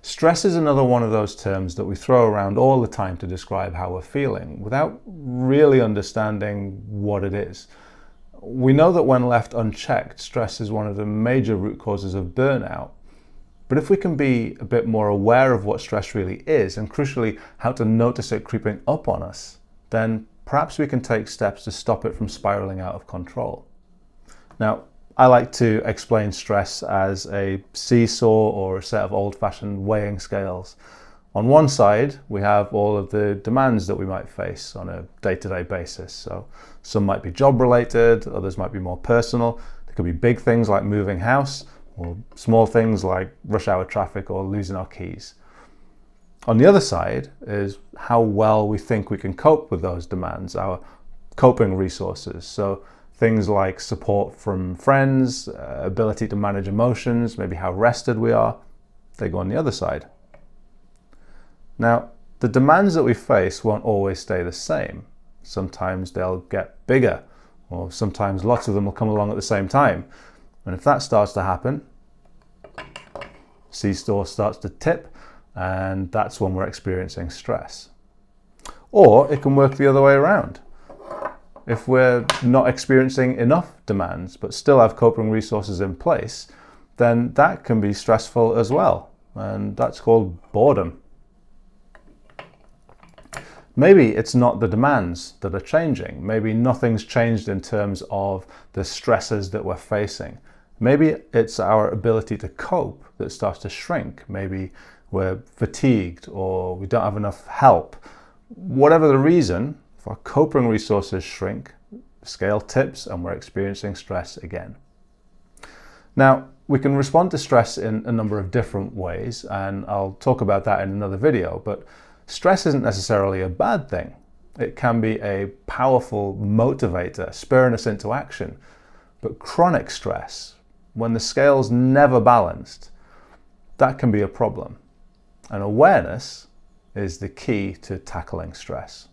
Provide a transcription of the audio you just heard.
Stress is another one of those terms that we throw around all the time to describe how we're feeling without really understanding what it is. We know that when left unchecked, stress is one of the major root causes of burnout. But if we can be a bit more aware of what stress really is, and crucially, how to notice it creeping up on us, then perhaps we can take steps to stop it from spiraling out of control. Now, I like to explain stress as a seesaw or a set of old-fashioned weighing scales. On one side, we have all of the demands that we might face on a day-to-day basis. So some might be job-related, others might be more personal. There could be big things like moving house, or small things like rush hour traffic or losing our keys. On the other side is how well we think we can cope with those demands, our coping resources. So things like support from friends, ability to manage emotions, maybe how rested we are, they go on the other side. Now, the demands that we face won't always stay the same. Sometimes they'll get bigger, or sometimes lots of them will come along at the same time. And if that starts to happen, seesaw starts to tip, and that's when we're experiencing stress. Or it can work the other way around. If we're not experiencing enough demands but still have coping resources in place, then that can be stressful as well, and that's called boredom. Maybe it's not the demands that are changing. Maybe nothing's changed in terms of the stresses that we're facing. Maybe it's our ability to cope that starts to shrink. Maybe we're fatigued or we don't have enough help. Whatever the reason, if our coping resources shrink, the scale tips and we're experiencing stress again. Now, we can respond to stress in a number of different ways, and I'll talk about that in another video, but stress isn't necessarily a bad thing. It can be a powerful motivator, spurring us into action. But chronic stress, when the scale's never balanced, that can be a problem. And awareness is the key to tackling stress.